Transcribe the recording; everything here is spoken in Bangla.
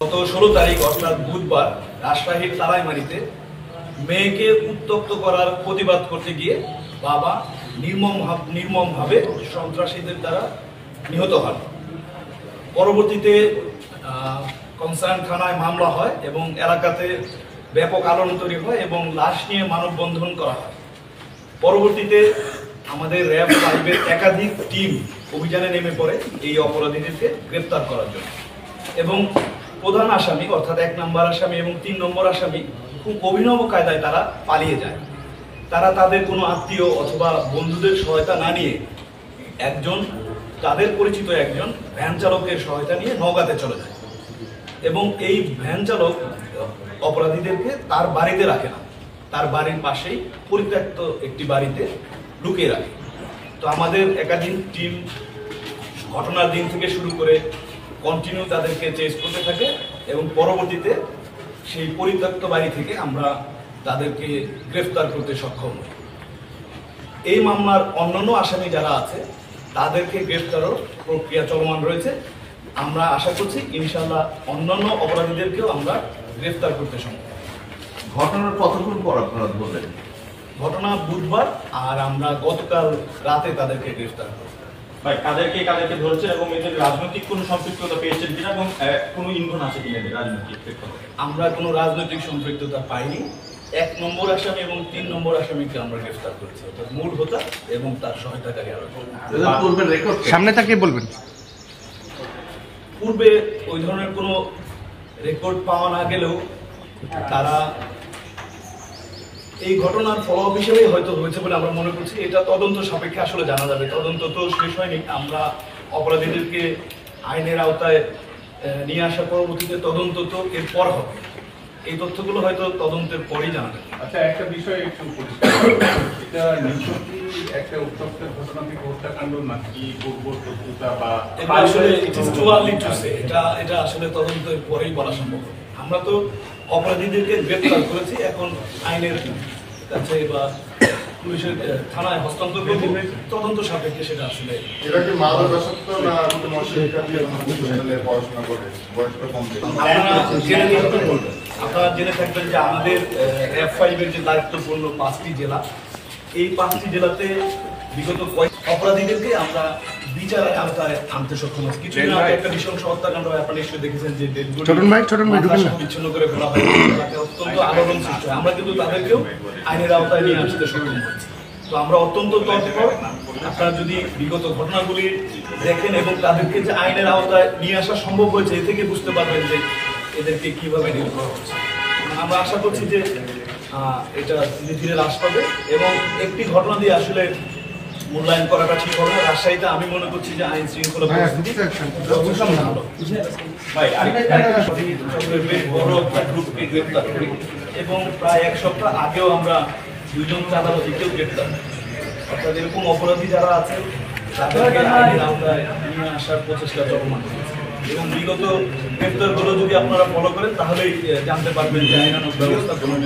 গত ১৬ তারিখ অর্থাৎ বুধবার রাজশাহীর তালাইমারীতে মেয়েকে উত্ত্যক্ত করার প্রতিবাদ করতে গিয়ে বাবা নির্মমভাবে সন্ত্রাসীদের দ্বারা নিহত হন। পরবর্তীতে কনসার্ন থানায় মামলা হয় এবং এলাকাতে ব্যাপক আলোড়ন তৈরি হয় এবং লাশ নিয়ে মানববন্ধন করা হয়। পরবর্তীতে আমাদের র্যাব 5-এর একাধিক টিম অভিযানে নেমে পড়ে এই অপরাধীদেরকে গ্রেপ্তার করার জন্য এবং প্রধান আসামি অর্থাৎ 1 নম্বর আসামি এবং 3 নম্বর আসামি খুব অভিনব কায়দায় তারা পালিয়ে যায়। তারা তাদের কোনো আত্মীয় অথবা বন্ধুদের সহায়তা না নিয়ে তাদের পরিচিত একজন ভ্যান চালকের সহায়তা নিয়ে নওগাঁতে চলে যায় এবং এই ভ্যান চালক অপরাধীদেরকে তার বাড়িতে রাখে না, তার বাড়ির পাশেই পরিত্যক্ত একটি বাড়িতে লুকিয়ে রাখে। তো আমাদের একাধিক টিম ঘটনার দিন থেকে শুরু করে কন্টিনিউ তাদেরকে চেস করতে থাকে এবং পরবর্তীতে সেই পরিত্যক্ত বাড়ি থেকে আমরা তাদেরকে গ্রেফতার করতে সক্ষম হই। এই মামলার অন্যান্য আসামি যারা আছে তাদেরকে গ্রেফতারও প্রক্রিয়া চলমান রয়েছে। আমরা আশা করছি ইনশাআল্লাহ অন্যান্য অপরাধীদেরকেও আমরা গ্রেফতার করতে সক্ষম। ঘটনার কতক্ষণ পর আপনারা বললেন? ঘটনা বুধবার, আর আমরা গতকাল রাতে তাদেরকে গ্রেফতার করি। কাদেরকে ধরেছেন এবং এদের রাজনৈতিক কোনো সম্পৃক্ততা পেয়েছেন কিনা এবং কোনো ইন্ধন আছে কিনা রাজনৈতিক প্রেক্ষাপটে? আমরা কোনো রাজনৈতিক সম্পৃক্ততা পাইনি। 1 নম্বর আসামি এবং 3 নম্বর আসামিকে আমরা গ্রেফতার করেছি, অর্থাৎ মূল হোতা এবং তার সহায়তাকারী আরো। সামনে তাকিয়ে বলবেন। পূর্বে ওই ধরনের কোনো রেকর্ড পাওয়া না গেলেও তারা এই ঘটনার ফলো হিসেবেই হয়তো হয়েছে বলে আমরা মনে করছি। এটা তদন্ত সাপেক্ষে আসলে জানা যাবে। তদন্ত তো শেষ হয়নি। আমরা অপরাধীদেরকে আইনের আওতায় নিয়ে আসার পরবর্তীতে তদন্ত তো এরপর হবে। এই তথ্যগুলো হয়তো তদন্তের পরেই জানা যাবে। আচ্ছা, একটা বিষয় একটু পরিষ্কার, এটা নিছকই একটা উত্তপ্ত ঘটনা থেকে হত্যাকাণ্ড নাকি পূর্বশত্রুতা বা আসলে it is too early to say. এটা আসলে তদন্তের পরেই বলা সম্ভব। আমরা তো অপরাধীদেরকে গ্রেফতার করেছি, এখন আইনের কাছে বা পুলিশের থানায় হস্তান্তর করব। তদন্ত সাপেক্ষে সেটা আসলে এটা কি মাদকাসক্ত না কোনো শিক্ষার্থী পড়াশোনা করে বয়সটা কম? আপনারা জেনে থাকবেন যে আমাদের F5-এর যে দায়িত্বপূর্ণ 5টি জেলা, এই 5টি জেলাতে বিগত অপরাধীদেরকে আমরা বিচারের আওতায় আনতে সক্ষম হয়েছি। কিছুদিন আগে একটা নৃশংস হত্যাকাণ্ড আপনারা নিশ্চয়ই দেখেছেন যে বিচ্ছিন্ন করে ফেলা হয়, অত্যন্ত আলোড়ন সৃষ্টি হয়। আমরা কিন্তু তাদেরকেও আইনের আওতায় নিয়ে আসতে সক্ষম হয়েছি। তো আমরা অত্যন্ত তৎপর। আপনারা যদি বিগত ঘটনাগুলি দেখেন এবং তাদেরকে যে আইনের আওতায় নিয়ে আসা সম্ভব হয়েছে, এ থেকে বুঝতে পারবেন যে এদেরকে কিভাবে ডিল করা হচ্ছে। আমরা আশা করছি যে এটা ধীরে ধীরে হ্রাস পাবে এবং একটি ঘটনা দিয়ে আসলে মূল্যায়ন করাটা ঠিক হবে না। রাজশাহীতে আমি মনে করছি যে আইন শৃঙ্খলা পরিস্থিতি ভালো। বেশ বড় একটা গ্রুপকে গ্রেপ্তার করি এবং প্রায় 1 সপ্তাহ আগেও আমরা 2 জন চাঁদাবাদীকেও গ্রেপ্তার করি। অর্থাৎ এরকম অপরাধী যারা আছে তাদেরকে আইনের আওতায় নিয়ে আসার প্রচেষ্টা চলমান এবং বিগত গ্রেপ্তারগুলো যদি আপনারা ফলো করেন তাহলেই জানতে পারবেন যে আইনানুগ ব্যবস্থা গ্রহণ